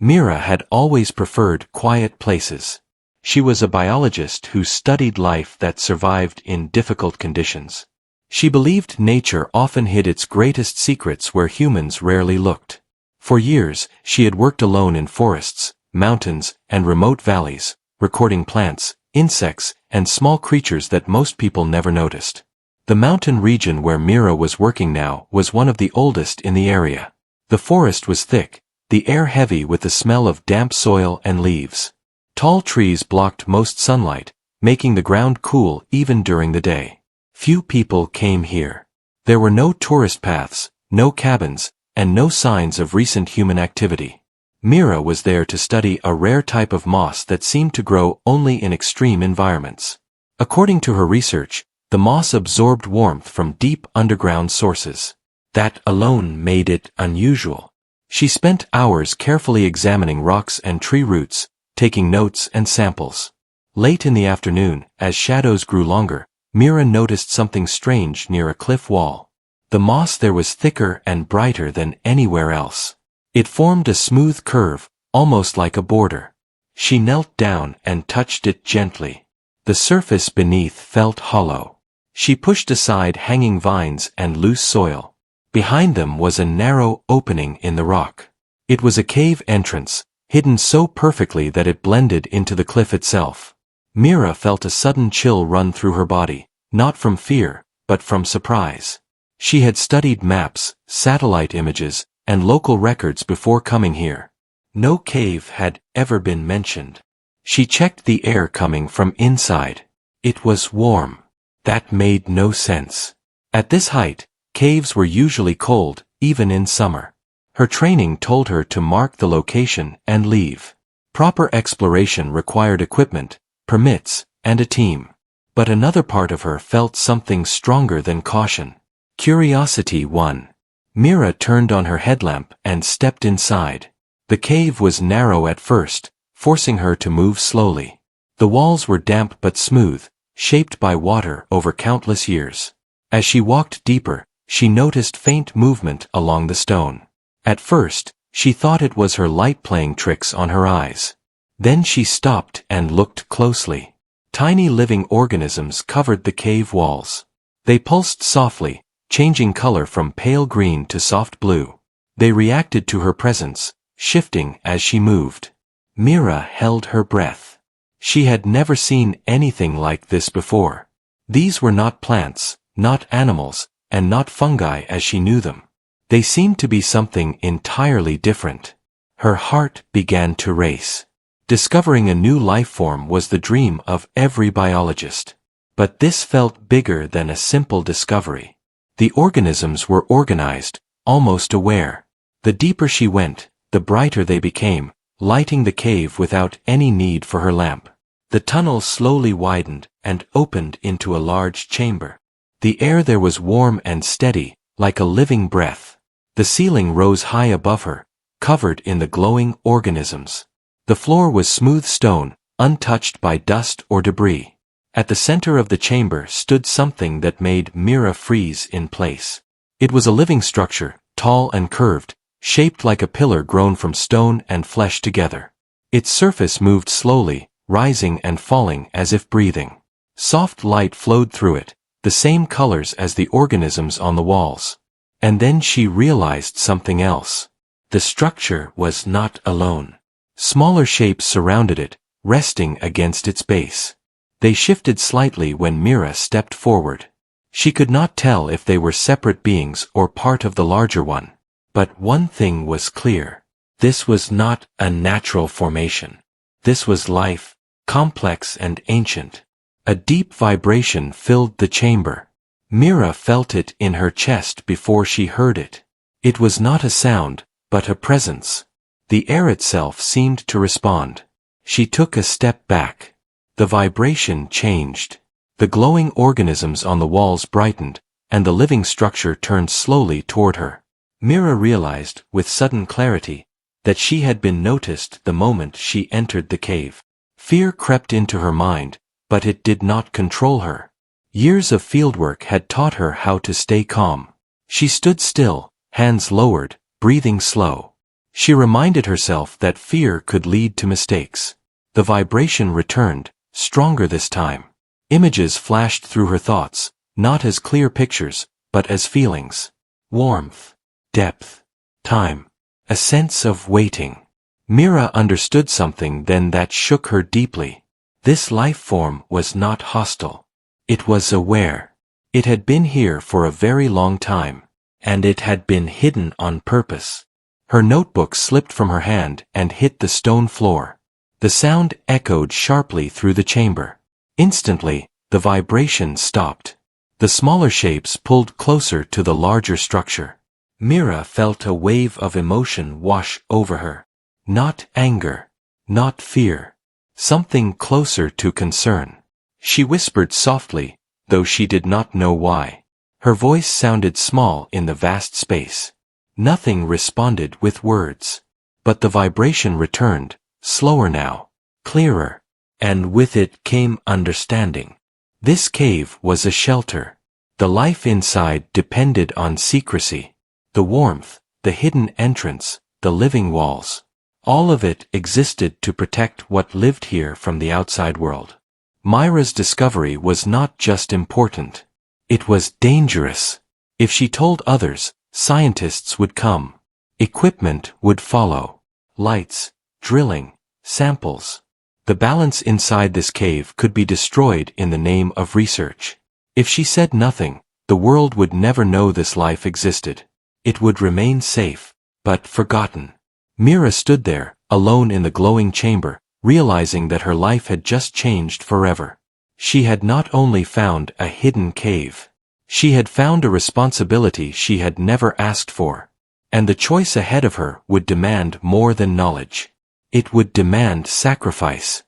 Mira had always preferred quiet places. She was a biologist who studied life that survived in difficult conditions. She believed nature often hid its greatest secrets where humans rarely looked. For years, she had worked alone in forests, mountains, and remote valleys, recording plants, insects, and small creatures that most people never noticed. The mountain region where Mira was working now was one of the oldest in the area. The forest was thick, the air heavy with the smell of damp soil and leaves. Tall trees blocked most sunlight, making the ground cool even during the day. Few people came here. There were no tourist paths, no cabins, and no signs of recent human activity. Mira was there to study a rare type of moss that seemed to grow only in extreme environments. According to her research, the moss absorbed warmth from deep underground sources. That alone made it unusual. She spent hours carefully examining rocks and tree roots, taking notes and samples. Late in the afternoon, as shadows grew longer, Mira noticed something strange near a cliff wall. The moss there was thicker and brighter than anywhere else. It formed a smooth curve, almost like a border. She knelt down and touched it gently. The surface beneath felt hollow. She pushed aside hanging vines and loose soil. Behind them was a narrow opening in the rock. It was a cave entrance, hidden so perfectly that it blended into the cliff itself. Mira felt a sudden chill run through her body, not from fear, but from surprise. She had studied maps, satellite images, and local records before coming here. No cave had ever been mentioned. She checked the air coming from inside. It was warm. That made no sense. At this height, caves were usually cold, even in summer. Her training told her to mark the location and leave. Proper exploration required equipment, permits, and a team. But another part of her felt something stronger than caution. Curiosity won. Mira turned on her headlamp and stepped inside. The cave was narrow at first, forcing her to move slowly. The walls were damp but smooth, shaped by water over countless years. As she walked deeper, she noticed faint movement along the stone. At first, she thought it was her light playing tricks on her eyes. Then she stopped and looked closely. Tiny living organisms covered the cave walls. They pulsed softly, changing color from pale green to soft blue. They reacted to her presence, shifting as she moved. Mira held her breath. She had never seen anything like this before. These were not plants, not animals, and not fungi as she knew them. They seemed to be something entirely different. Her heart began to race. Discovering a new life form was the dream of every biologist. But this felt bigger than a simple discovery. The organisms were organized, almost aware. The deeper she went, the brighter they became, lighting the cave without any need for her lamp. The tunnel slowly widened and opened into a large chamber. The air there was warm and steady, like a living breath. The ceiling rose high above her, covered in the glowing organisms. The floor was smooth stone, untouched by dust or debris. At the center of the chamber stood something that made Mira freeze in place. It was a living structure, tall and curved, shaped like a pillar grown from stone and flesh together. Its surface moved slowly, rising and falling as if breathing. Soft light flowed through it, the same colors as the organisms on the walls. And then she realized something else. The structure was not alone. Smaller shapes surrounded it, resting against its base. They shifted slightly when Mira stepped forward. She could not tell if they were separate beings or part of the larger one. But one thing was clear. This was not a natural formation. This was life, complex and ancient. A deep vibration filled the chamber. Mira felt it in her chest before she heard it. It was not a sound, but a presence. The air itself seemed to respond. She took a step back. The vibration changed. The glowing organisms on the walls brightened, and the living structure turned slowly toward her. Mira realized, with sudden clarity, that she had been noticed the moment she entered the cave. Fear crept into her mind, but it did not control her. Years of fieldwork had taught her how to stay calm. She stood still, hands lowered, breathing slow. She reminded herself that fear could lead to mistakes. The vibration returned, stronger this time. Images flashed through her thoughts, not as clear pictures, but as feelings. Warmth, depth, time, a sense of waiting. Mira understood something then that shook her deeply. This life form was not hostile. It was aware. It had been here for a very long time, and it had been hidden on purpose. Her notebook slipped from her hand and hit the stone floor. The sound echoed sharply through the chamber. Instantly, the vibration stopped. The smaller shapes pulled closer to the larger structure. Mira felt a wave of emotion wash over her. Not anger, not fear. Something closer to concern. She whispered softly, though she did not know why. Her voice sounded small in the vast space. Nothing responded with words. But the vibration returned, slower now, clearer. And with it came understanding. This cave was a shelter. The life inside depended on secrecy. The warmth, the hidden entrance, the living walls. All of it existed to protect what lived here from the outside world. Myra's discovery was not just important. It was dangerous. If she told others, scientists would come. Equipment would follow. Lights, drilling, samples. The balance inside this cave could be destroyed in the name of research. If she said nothing, the world would never know this life existed. It would remain safe, but forgotten. Mira stood there, alone in the glowing chamber, realizing that her life had just changed forever. She had not only found a hidden cave. She had found a responsibility she had never asked for. And the choice ahead of her would demand more than knowledge. It would demand sacrifice.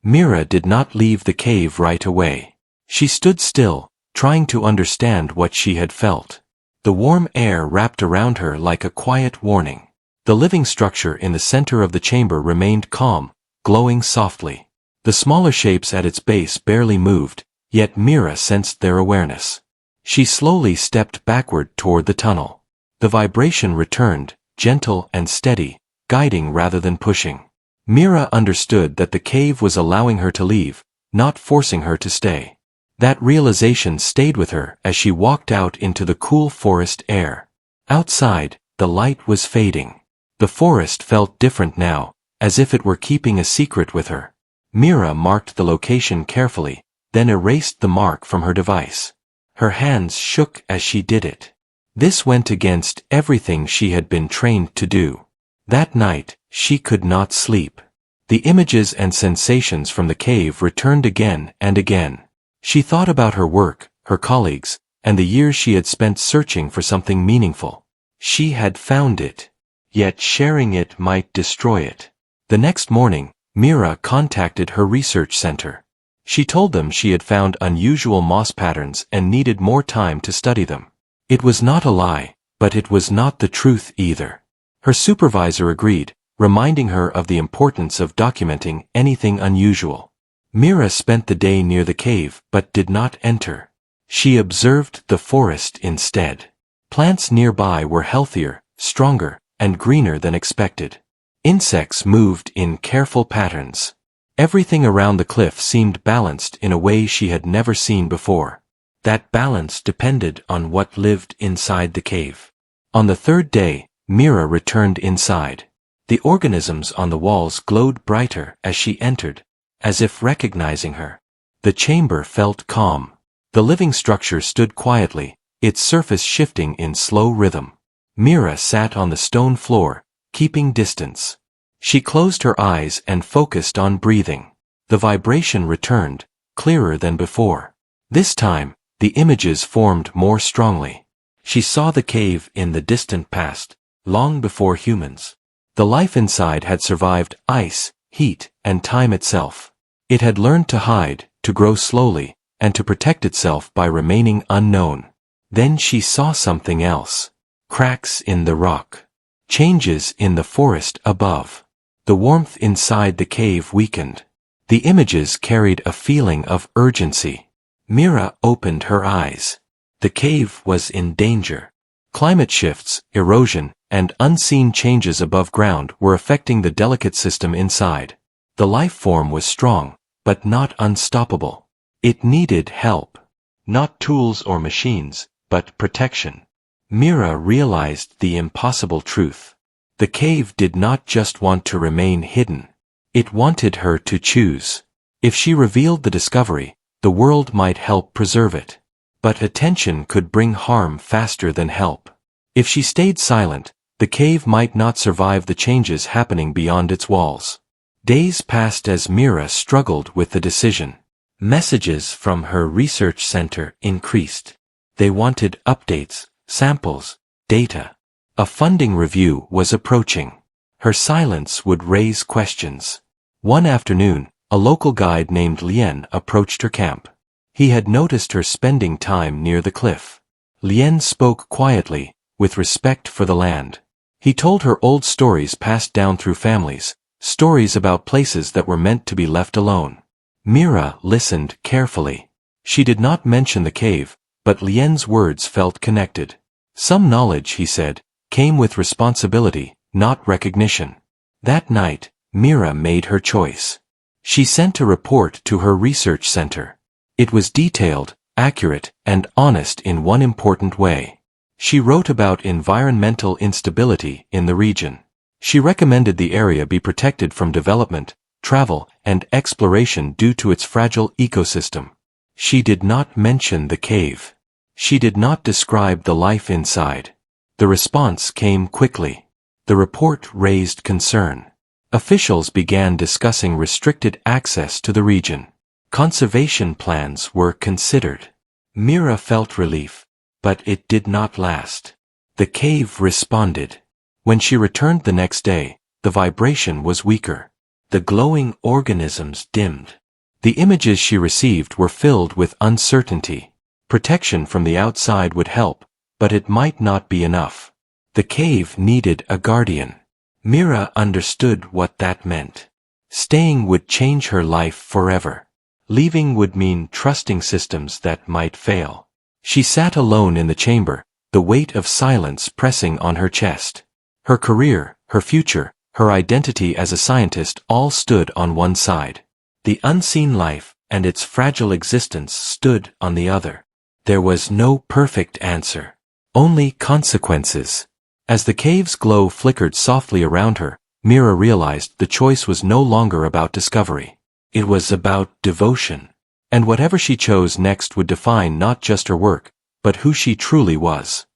Mira did not leave the cave right away. She stood still, trying to understand what she had felt. The warm air wrapped around her like a quiet warning. The living structure in the center of the chamber remained calm, glowing softly. The smaller shapes at its base barely moved, yet Mira sensed their awareness. She slowly stepped backward toward the tunnel. The vibration returned, gentle and steady, guiding rather than pushing. Mira understood that the cave was allowing her to leave, not forcing her to stay. That realization stayed with her as she walked out into the cool forest air. Outside, the light was fading. The forest felt different now, as if it were keeping a secret with her. Mira marked the location carefully, then erased the mark from her device. Her hands shook as she did it. This went against everything she had been trained to do. That night, she could not sleep. The images and sensations from the cave returned again and again. She thought about her work, her colleagues, and the years she had spent searching for something meaningful. She had found it. Yet sharing it might destroy it. The next morning, Mira contacted her research center. She told them she had found unusual moss patterns and needed more time to study them. It was not a lie, but it was not the truth either. Her supervisor agreed, reminding her of the importance of documenting anything unusual. Mira spent the day near the cave but did not enter. She observed the forest instead. Plants nearby were healthier, stronger, and greener than expected. Insects moved in careful patterns. Everything around the cliff seemed balanced in a way she had never seen before. That balance depended on what lived inside the cave. On the third day, Mira returned inside. The organisms on the walls glowed brighter as she entered, as if recognizing her. The chamber felt calm. The living structure stood quietly, its surface shifting in slow rhythm. Mira sat on the stone floor, keeping distance. She closed her eyes and focused on breathing. The vibration returned, clearer than before. This time, the images formed more strongly. She saw the cave in the distant past, long before humans. The life inside had survived ice, heat, and time itself. It had learned to hide, to grow slowly, and to protect itself by remaining unknown. Then she saw something else. Cracks in the rock. Changes in the forest above. The warmth inside the cave weakened. The images carried a feeling of urgency. Mira opened her eyes. The cave was in danger. Climate shifts, erosion, and unseen changes above ground were affecting the delicate system inside. The life form was strong, but not unstoppable. It needed help. Not tools or machines, but protection. Mira realized the impossible truth. The cave did not just want to remain hidden. It wanted her to choose. If she revealed the discovery, the world might help preserve it. But attention could bring harm faster than help. If she stayed silent, the cave might not survive the changes happening beyond its walls. Days passed as Mira struggled with the decision. Messages from her research center increased. They wanted updates, samples, data. A funding review was approaching. Her silence would raise questions. One afternoon, a local guide named Lien approached her camp. He had noticed her spending time near the cliff. Lien spoke quietly, with respect for the land. He told her old stories passed down through families, stories about places that were meant to be left alone. Mira listened carefully. She did not mention the cave, but Lien's words felt connected. Some knowledge, he said, came with responsibility, not recognition. That night, Mira made her choice. She sent a report to her research center. It was detailed, accurate, and honest in one important way. She wrote about environmental instability in the region. She recommended the area be protected from development, travel, and exploration due to its fragile ecosystem. She did not mention the cave. She did not describe the life inside. The response came quickly. The report raised concern. Officials began discussing restricted access to the region. Conservation plans were considered. Mira felt relief, but it did not last. The cave responded. When she returned the next day, the vibration was weaker. The glowing organisms dimmed. The images she received were filled with uncertainty. Protection from the outside would help, but it might not be enough. The cave needed a guardian. Mira understood what that meant. Staying would change her life forever. Leaving would mean trusting systems that might fail. She sat alone in the chamber, the weight of silence pressing on her chest. Her career, her future, her identity as a scientist all stood on one side. The unseen life and its fragile existence stood on the other. There was no perfect answer. Only consequences. As the cave's glow flickered softly around her, Mira realized the choice was no longer about discovery. It was about devotion. And whatever she chose next would define not just her work, but who she truly was.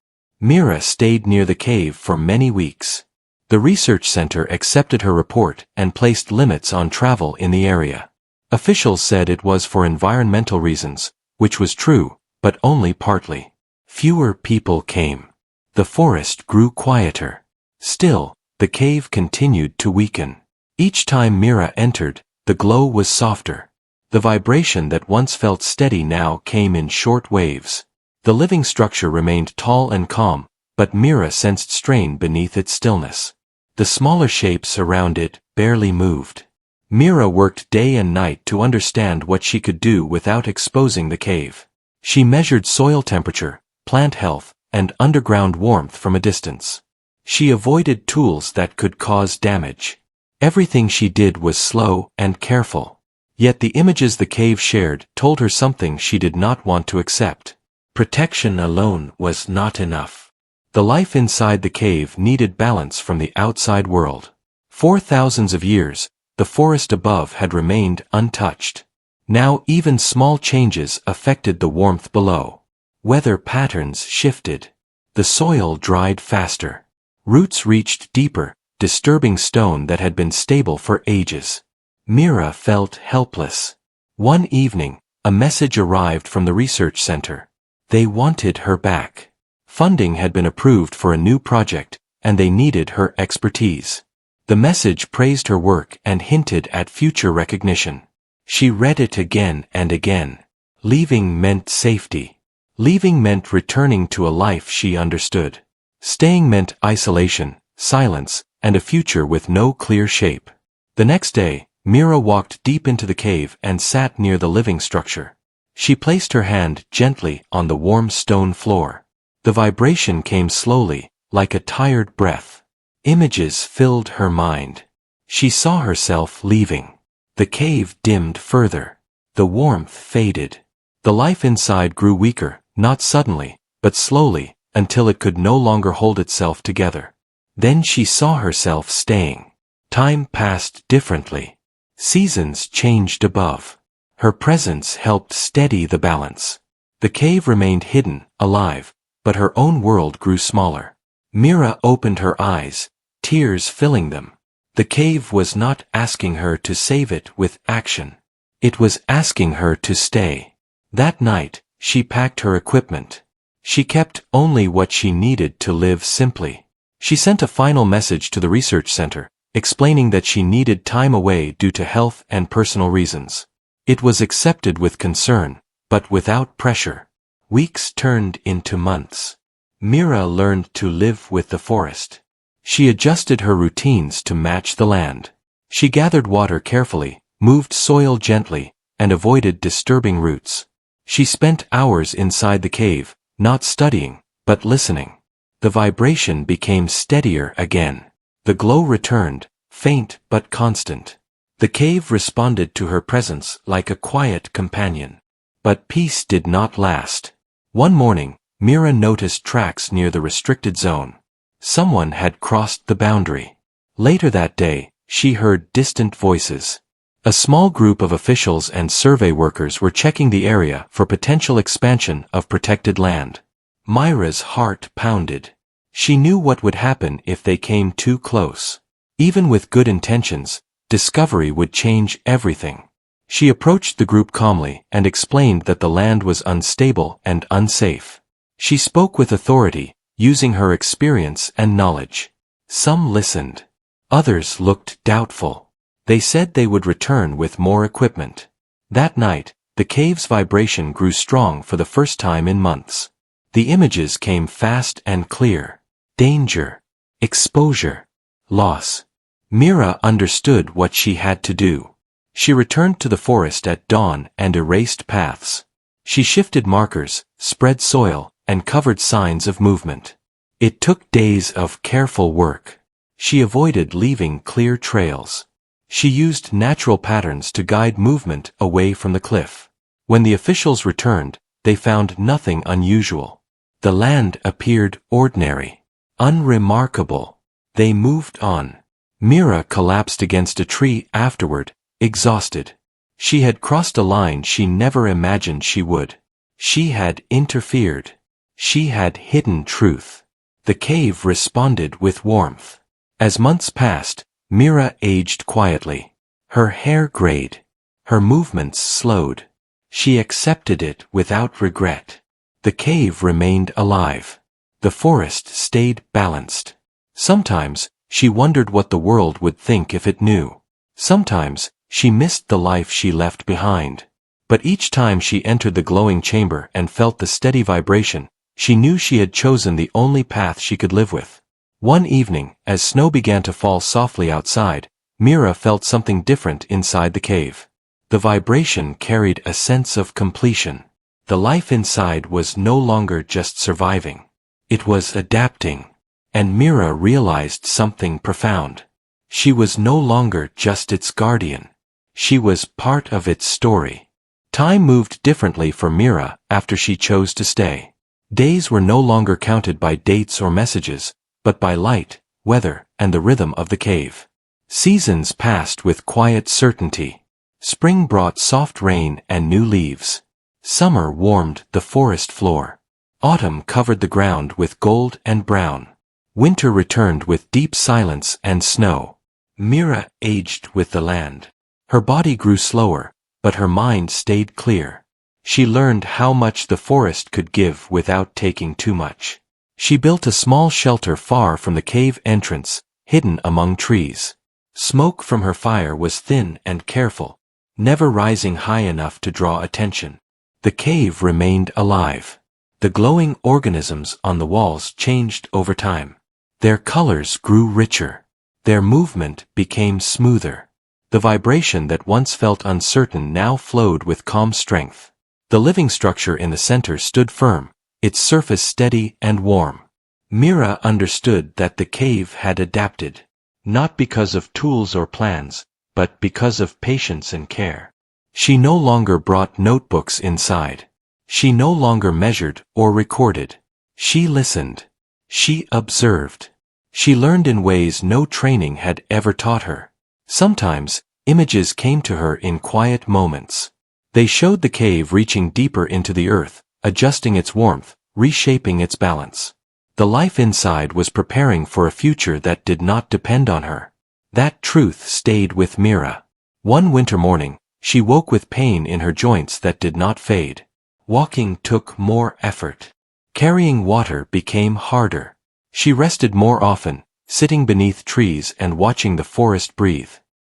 Mira stayed near the cave for many weeks. The research center accepted her report and placed limits on travel in the area. Officials said it was for environmental reasons, which was true, but only partly. Fewer people came. The forest grew quieter. Still, the cave continued to weaken. Each time Mira entered, the glow was softer. The vibration that once felt steady now came in short waves. The living structure remained tall and calm, but Mira sensed strain beneath its stillness. The smaller shapes around it barely moved. Mira worked day and night to understand what she could do without exposing the cave. She measured soil temperature, plant health, and underground warmth from a distance. She avoided tools that could cause damage. Everything she did was slow and careful. Yet the images the cave shared told her something she did not want to accept. Protection alone was not enough. The life inside the cave needed balance from the outside world. For thousands of years, the forest above had remained untouched. Now even small changes affected the warmth below. Weather patterns shifted. The soil dried faster. Roots reached deeper, disturbing stone that had been stable for ages. Mira felt helpless. One evening, a message arrived from the research center. They wanted her back. Funding had been approved for a new project, and they needed her expertise. The message praised her work and hinted at future recognition. She read it again and again. Leaving meant safety. Leaving meant returning to a life she understood. Staying meant isolation, silence, and a future with no clear shape. The next day, Mira walked deep into the cave and sat near the living structure. She placed her hand gently on the warm stone floor. The vibration came slowly, like a tired breath. Images filled her mind. She saw herself leaving. The cave dimmed further. The warmth faded. The life inside grew weaker, not suddenly, but slowly, until it could no longer hold itself together. Then she saw herself staying. Time passed differently. Seasons changed above. Her presence helped steady the balance. The cave remained hidden, alive, but her own world grew smaller. Mira opened her eyes, tears filling them. The cave was not asking her to save it with action. It was asking her to stay. That night, she packed her equipment. She kept only what she needed to live simply. She sent a final message to the research center, explaining that she needed time away due to health and personal reasons. It was accepted with concern, but without pressure. Weeks turned into months. Mira learned to live with the forest. She adjusted her routines to match the land. She gathered water carefully, moved soil gently, and avoided disturbing roots. She spent hours inside the cave, not studying, but listening. The vibration became steadier again. The glow returned, faint but constant. The cave responded to her presence like a quiet companion. But peace did not last. One morning, Mira noticed tracks near the restricted zone. Someone had crossed the boundary. Later that day, she heard distant voices. A small group of officials and survey workers were checking the area for potential expansion of protected land. Myra's heart pounded. She knew what would happen if they came too close. Even with good intentions, discovery would change everything. She approached the group calmly and explained that the land was unstable and unsafe. She spoke with authority, using her experience and knowledge. Some listened. Others looked doubtful. They said they would return with more equipment. That night, the cave's vibration grew strong for the first time in months. The images came fast and clear. Danger. Exposure. Loss. Mira understood what she had to do. She returned to the forest at dawn and erased paths. She shifted markers, spread soil, and covered signs of movement. It took days of careful work. She avoided leaving clear trails. She used natural patterns to guide movement away from the cliff. When the officials returned, they found nothing unusual. The land appeared ordinary, unremarkable. They moved on. Mira collapsed against a tree afterward, exhausted. She had crossed a line she never imagined she would. She had interfered. She had hidden truth. The cave responded with warmth. As months passed, Mira aged quietly. Her hair grayed. Her movements slowed. She accepted it without regret. The cave remained alive. The forest stayed balanced. Sometimes, she wondered what the world would think if it knew. Sometimes, she missed the life she left behind. But each time she entered the glowing chamber and felt the steady vibration, she knew she had chosen the only path she could live with. One evening, as snow began to fall softly outside, Mira felt something different inside the cave. The vibration carried a sense of completion. The life inside was no longer just surviving. It was adapting. And Mira realized something profound. She was no longer just its guardian. She was part of its story. Time moved differently for Mira after she chose to stay. Days were no longer counted by dates or messages, but by light, weather, and the rhythm of the cave. Seasons passed with quiet certainty. Spring brought soft rain and new leaves. Summer warmed the forest floor. Autumn covered the ground with gold and brown. Winter returned with deep silence and snow. Mira aged with the land. Her body grew slower, but her mind stayed clear. She learned how much the forest could give without taking too much. She built a small shelter far from the cave entrance, hidden among trees. Smoke from her fire was thin and careful, never rising high enough to draw attention. The cave remained alive. The glowing organisms on the walls changed over time. Their colors grew richer. Their movement became smoother. The vibration that once felt uncertain now flowed with calm strength. The living structure in the center stood firm, its surface steady and warm. Mira understood that the cave had adapted, not because of tools or plans, but because of patience and care. She no longer brought notebooks inside. She no longer measured or recorded. She listened. She observed. She learned in ways no training had ever taught her. Sometimes, images came to her in quiet moments. They showed the cave reaching deeper into the earth, adjusting its warmth, reshaping its balance. The life inside was preparing for a future that did not depend on her. That truth stayed with Mira. One winter morning, she woke with pain in her joints that did not fade. Walking took more effort. Carrying water became harder. She rested more often, sitting beneath trees and watching the forest breathe.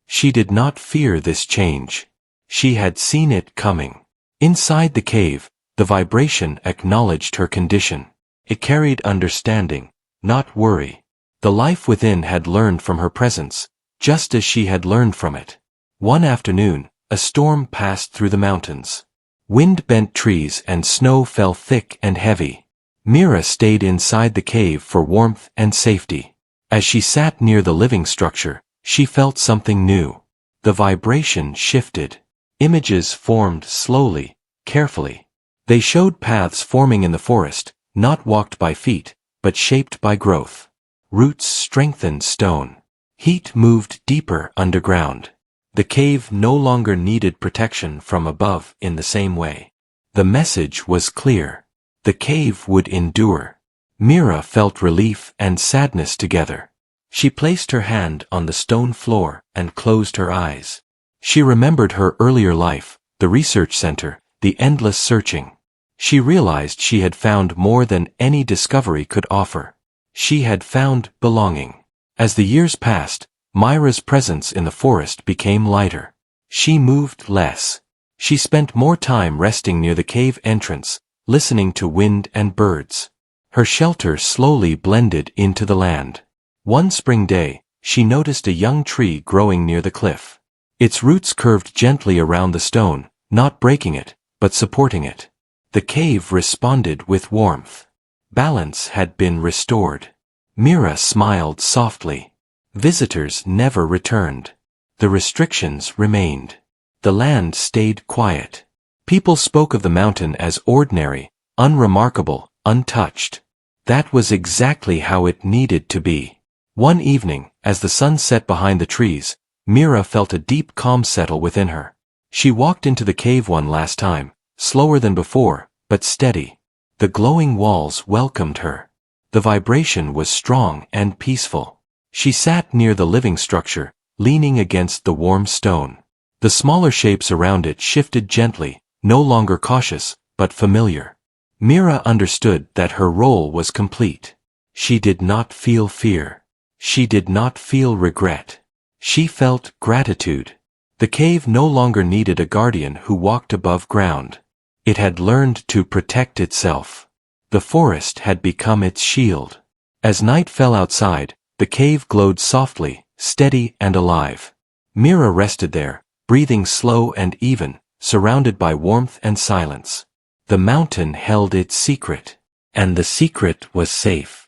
She did not fear this change. She had seen it coming. Inside the cave, the vibration acknowledged her condition. It carried understanding, not worry. The life within had learned from her presence, just as she had learned from it. One afternoon, a storm passed through the mountains. Wind bent trees and snow fell thick and heavy. Mira stayed inside the cave for warmth and safety. As she sat near the living structure, she felt something new. The vibration shifted. Images formed slowly, carefully. They showed paths forming in the forest, not walked by feet, but shaped by growth. Roots strengthened stone. Heat moved deeper underground. The cave no longer needed protection from above in the same way. The message was clear. The cave would endure. Mira felt relief and sadness together. She placed her hand on the stone floor and closed her eyes. She remembered her earlier life, the research center, the endless searching. She realized she had found more than any discovery could offer. She had found belonging. As the years passed, Myra's presence in the forest became lighter. She moved less. She spent more time resting near the cave entrance, listening to wind and birds. Her shelter slowly blended into the land. One spring day, she noticed a young tree growing near the cliff. Its roots curved gently around the stone, not breaking it, but supporting it. The cave responded with warmth. Balance had been restored. Mira smiled softly. Visitors never returned. The restrictions remained. The land stayed quiet. People spoke of the mountain as ordinary, unremarkable, untouched. That was exactly how it needed to be. One evening, as the sun set behind the trees, Mira felt a deep calm settle within her. She walked into the cave one last time, slower than before, but steady. The glowing walls welcomed her. The vibration was strong and peaceful. She sat near the living structure, leaning against the warm stone. The smaller shapes around it shifted gently, no longer cautious, but familiar. Mira understood that her role was complete. She did not feel fear. She did not feel regret. She felt gratitude. The cave no longer needed a guardian who walked above ground. It had learned to protect itself. The forest had become its shield. As night fell outside, the cave glowed softly, steady and alive. Mira rested there, breathing slow and even, surrounded by warmth and silence. The mountain held its secret, and the secret was safe.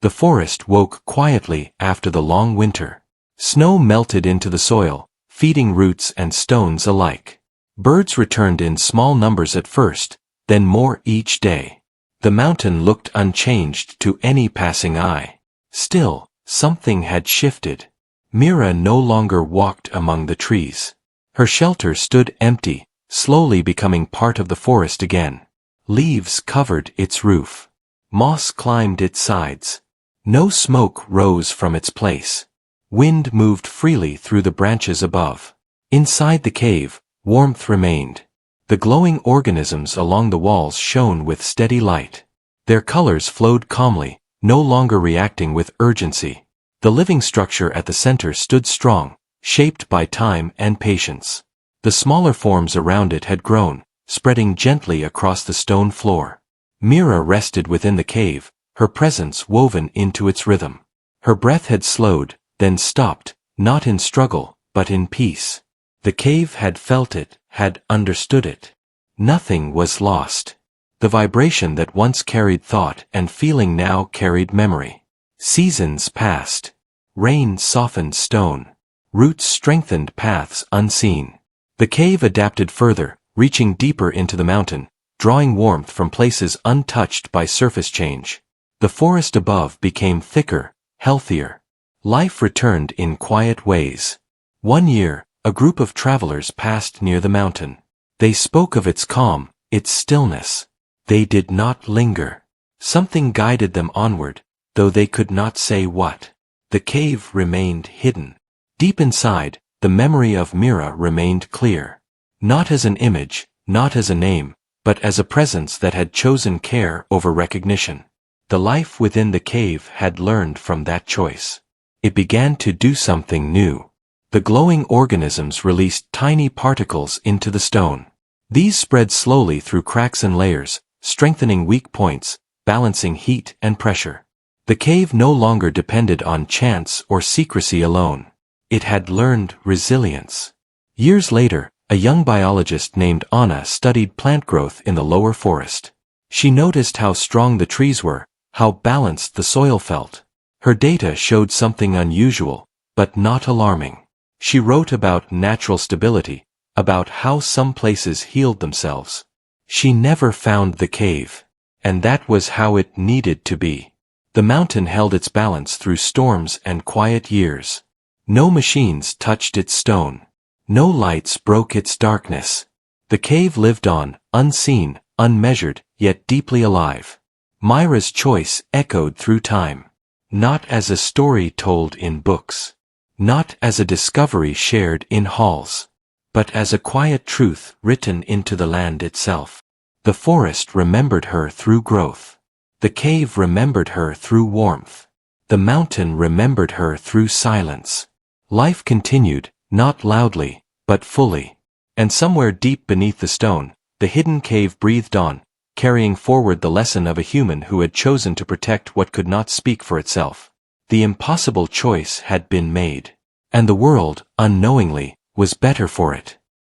The forest woke quietly after the long winter. Snow melted into the soil, feeding roots and stones alike. Birds returned in small numbers at first, then more each day. The mountain looked unchanged to any passing eye. Still, something had shifted. Mira no longer walked among the trees. Her shelter stood empty, slowly becoming part of the forest again. Leaves covered its roof. Moss climbed its sides. No smoke rose from its place. Wind moved freely through the branches above. Inside the cave, warmth remained. The glowing organisms along the walls shone with steady light. Their colors flowed calmly, no longer reacting with urgency. The living structure at the center stood strong, shaped by time and patience. The smaller forms around it had grown, spreading gently across the stone floor. Mira rested within the cave, her presence woven into its rhythm. Her breath had slowed, then stopped, not in struggle, but in peace. The cave had felt it, had understood it. Nothing was lost. The vibration that once carried thought and feeling now carried memory. Seasons passed. Rain softened stone. Roots strengthened paths unseen. The cave adapted further, reaching deeper into the mountain, drawing warmth from places untouched by surface change. The forest above became thicker, healthier. Life returned in quiet ways. One year, a group of travelers passed near the mountain. They spoke of its calm, its stillness. They did not linger. Something guided them onward, though they could not say what. The cave remained hidden. Deep inside, the memory of Mira remained clear. Not as an image, not as a name, but as a presence that had chosen care over recognition. The life within the cave had learned from that choice. It began to do something new. The glowing organisms released tiny particles into the stone. These spread slowly through cracks and layers, strengthening weak points, balancing heat and pressure. The cave no longer depended on chance or secrecy alone. It had learned resilience. Years later, a young biologist named Anna studied plant growth in the lower forest. She noticed how strong the trees were, how balanced the soil felt. Her data showed something unusual, but not alarming. She wrote about natural stability, about how some places healed themselves. She never found the cave. And that was how it needed to be. The mountain held its balance through storms and quiet years. No machines touched its stone. No lights broke its darkness. The cave lived on, unseen, unmeasured, yet deeply alive. Myra's choice echoed through time. Not as a story told in books. Not as a discovery shared in halls. But as a quiet truth written into the land itself. The forest remembered her through growth. The cave remembered her through warmth. The mountain remembered her through silence. Life continued, not loudly, but fully. And somewhere deep beneath the stone, the hidden cave breathed on, carrying forward the lesson of a human who had chosen to protect what could not speak for itself. The impossible choice had been made. And the world, unknowingly, was better for it.